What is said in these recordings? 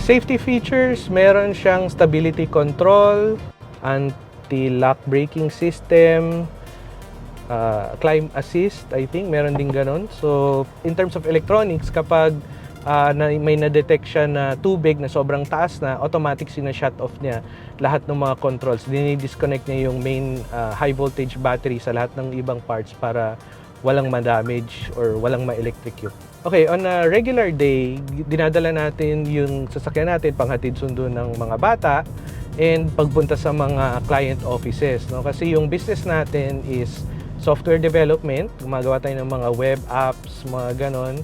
Safety features, meron siyang stability control, anti-lock braking system, climb assist, I think, meron din ganon. So, in terms of electronics, kapag may na-detect siya na tubig na sobrang taas na, automatic sina-shut off niya lahat ng mga controls. Dini-disconnect niya yung main high voltage battery sa lahat ng ibang parts para walang ma-damage or walang ma-electrocute. Okay, on a regular day, dinadala natin yung sasakyan natin panghatid sundo ng mga bata and pagpunta sa mga client offices, no? Kasi yung business natin is software development, gumagawa tayo ng mga web apps, mga ganon.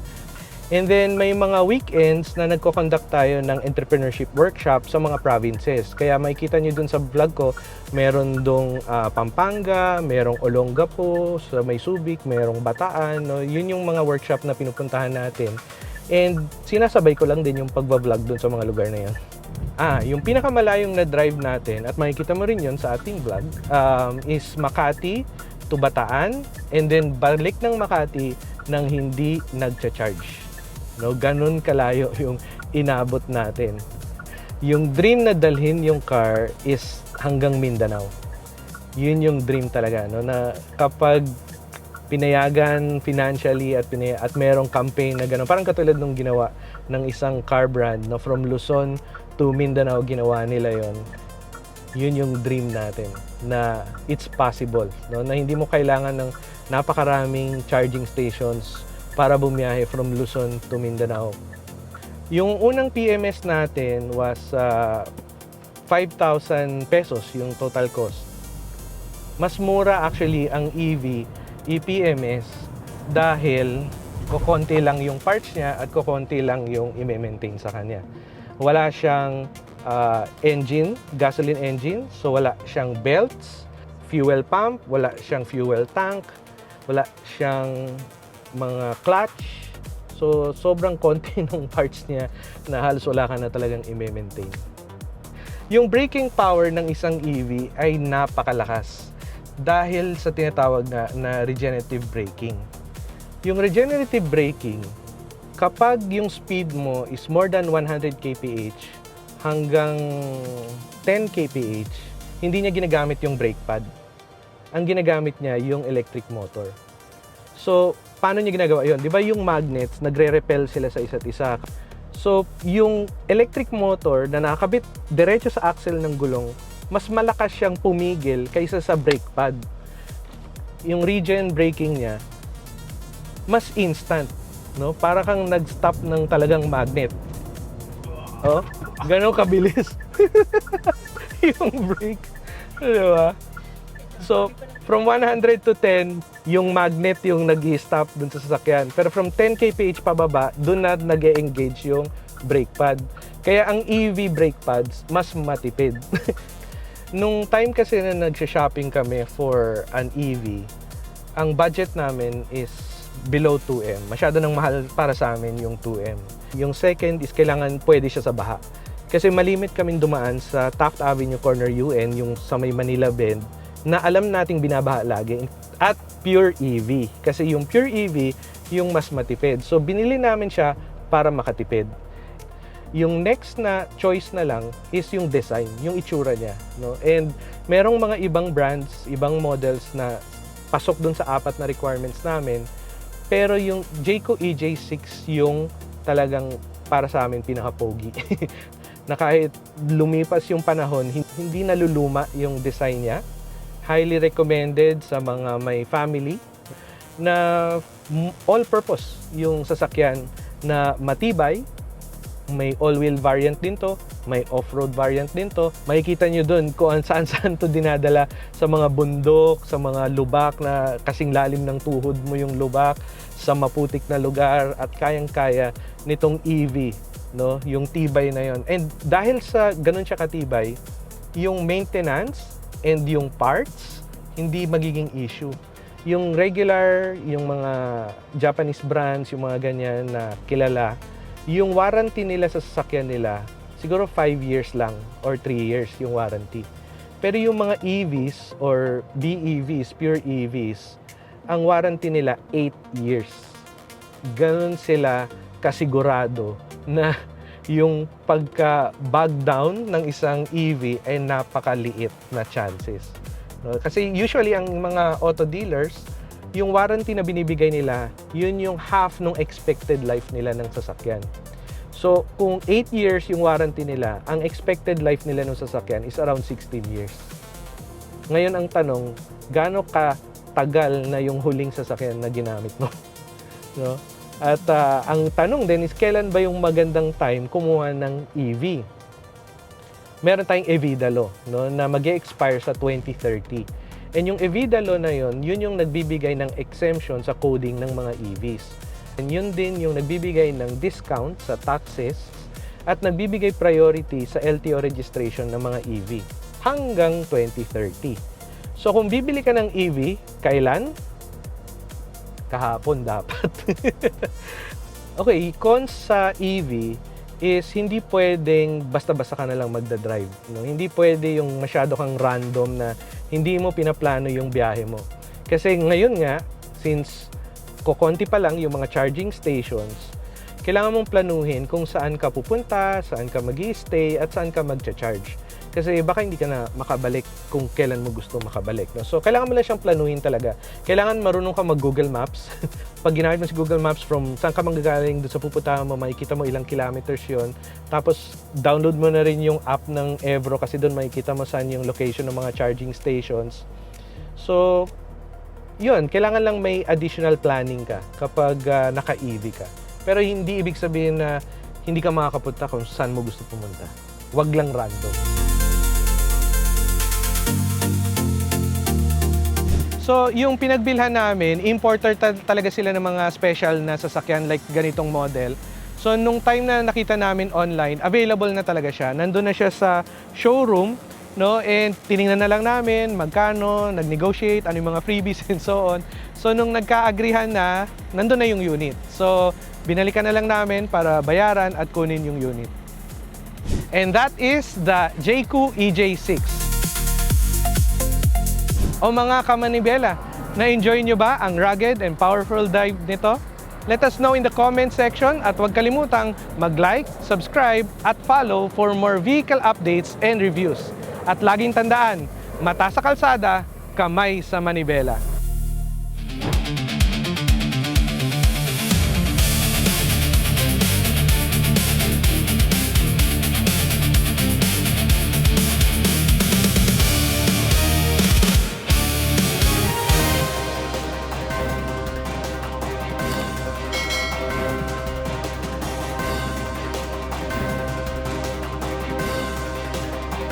And then may mga weekends na nagko-conduct tayo ng entrepreneurship workshop sa mga provinces. Kaya makikita nyo dun sa vlog ko, meron dong Pampanga, merong Olongapo, sa may Subic, merong Bataan. No? Yun yung mga workshop na pinupuntahan natin. And sinasabay ko lang din yung pagbablog dun sa mga lugar na yun. Yung pinakamalayong na drive natin, at makikita mo rin yun sa ating vlog, is Makati to Bataan, and then balik ng Makati nang hindi nagcha-charge. No, ganun kalayo yung inabot natin. Yung dream na dalhin yung car is hanggang Mindanao. Yun yung dream talaga, no, na kapag pinayagan financially at merong campaign na gano'n, parang katulad nung ginawa ng isang car brand, no, from Luzon to Mindanao, ginawa nila yon. Yun yung dream natin, na it's possible, no, na hindi mo kailangan ng napakaraming charging stations para bumiyahe from Luzon to Mindanao. Yung unang PMS natin was 5,000 pesos yung total cost. Mas mura actually ang EPMS dahil kokonti lang yung parts niya at kokonti lang yung i-maintain sa kanya. Wala siyang engine, gasoline engine, so wala siyang belts, fuel pump, wala siyang fuel tank, wala siyang mga clutch. So, sobrang konti ng parts niya na halos wala ka na talagang i-maintain. Yung braking power ng isang EV ay napakalakas dahil sa tinatawag na regenerative braking. Yung regenerative braking, kapag yung speed mo is more than 100 kph hanggang 10 kph, hindi niya ginagamit yung brake pad. Ang ginagamit niya yung electric motor. So, paano niya ginagawa yun? Di ba yung magnets, nagre-repel sila sa isa't isa. So, yung electric motor na nakakabit diretso sa axle ng gulong, mas malakas siyang pumigil kaysa sa brake pad. Yung regen braking niya, mas instant. No? Para kang nag-stop ng talagang magnet. Oh, gano'ng kabilis. Yung brake. Diba? So, from 100 to 10, yung magnet yung nag-i-stop dun sa sasakyan. Pero from 10 kph pababa, dun na nag-e-engage yung brake pad. Kaya ang EV brake pads, mas matipid. Nung time kasi na nagsha-shopping kami for an EV, ang budget namin is below 2M. Masyado nang mahal para sa amin yung 2M. Yung second is kailangan pwede siya sa baha. Kasi malimit kaming dumaan sa Taft Avenue Corner UN, yung sa may Manila Bend, na alam nating binabaha lagi, at pure EV. Kasi yung pure EV, yung mas matipid. So, binili namin siya para makatipid. Yung next na choice na lang is yung design, yung itsura niya. No? And merong mga ibang brands, ibang models na pasok dun sa 4 na requirements namin. Pero yung Jayco EJ6 yung talagang para sa amin pinaka-pogi. Na kahit lumipas yung panahon, hindi naluluma yung design niya. Highly recommended sa mga may family na all-purpose yung sasakyan na matibay. May all-wheel variant din to, may off-road variant din to. Makikita nyo dun kung saan-saan to dinadala sa mga bundok, sa mga lubak na kasing lalim ng tuhod mo yung lubak, sa maputik na lugar, at kayang-kaya nitong EV, no? Yung tibay na yon. And dahil sa ganun siya katibay, yung maintenance and yung parts, hindi magiging issue. Yung regular, yung mga Japanese brands, yung mga ganyan na kilala, yung warranty nila sa sasakyan nila, siguro 5 years lang or 3 years yung warranty. Pero yung mga EVs or BEVs, pure EVs, ang warranty nila 8 years. Ganun sila kasigurado na yung pagka-bog down ng isang EV ay napakaliit na chances. No? Kasi usually ang mga auto dealers, yung warranty na binibigay nila, yun yung half ng expected life nila ng sasakyan. So, kung 8 years yung warranty nila, ang expected life nila ng sasakyan is around 16 years. Ngayon ang tanong, gaano katagal na yung huling sasakyan na ginamit mo? No? At ang tanong din is, kailan ba yung magandang time kumuha ng EV? Meron tayong Evida Law, no, na mag-expire sa 2030. And yung Evida Law na yun yung nagbibigay ng exemption sa coding ng mga EVs. And yun din yung nagbibigay ng discount sa taxes at nagbibigay priority sa LTO registration ng mga EV hanggang 2030. So kung bibili ka ng EV, kailan? Kahapon dapat. Okay, cons sa EV is hindi pwedeng basta-basta ka na lang magdadrive. No? Hindi pwede yung masyado kang random na hindi mo pinaplano yung biyahe mo. Kasi ngayon nga, since kukonti pa lang yung mga charging stations, kailangan mong planuhin kung saan ka pupunta, saan ka mag-i-stay, at saan ka mag-charge. Kasi baka hindi ka na makabalik kung kailan mo gusto makabalik. No? So, kailangan mo lang siyang planuhin talaga. Kailangan marunong ka mag-Google Maps. Pag ginamit mo si Google Maps from saan ka manggagaling doon sa pupuntahan mo, makikita mo ilang kilometers yon. Tapos, download mo na rin yung app ng Evro kasi doon makikita mo saan yung location ng mga charging stations. So, yun. Kailangan lang may additional planning ka kapag naka-EV ka. Pero hindi ibig sabihin na hindi ka makakapunta kung saan mo gusto pumunta. Wag lang random. So, yung pinagbilhan namin, importer talaga sila ng mga special na sasakyan like ganitong model. So, nung time na nakita namin online, available na talaga siya. Nandun na siya sa showroom, no? And tiningnan na lang namin magkano, nag-negotiate, ano yung mga freebies and so on. So, nung nagka-agreehan na, nandun na yung unit. So, binalikan na lang namin para bayaran at kunin yung unit. And that is the Jayco EJ6. O mga kamanibela, na-enjoy nyo ba ang rugged and powerful drive nito? Let us know in the comment section at huwag kalimutang mag-like, subscribe at follow for more vehicle updates and reviews. At laging tandaan, mata sa kalsada, kamay sa manibela.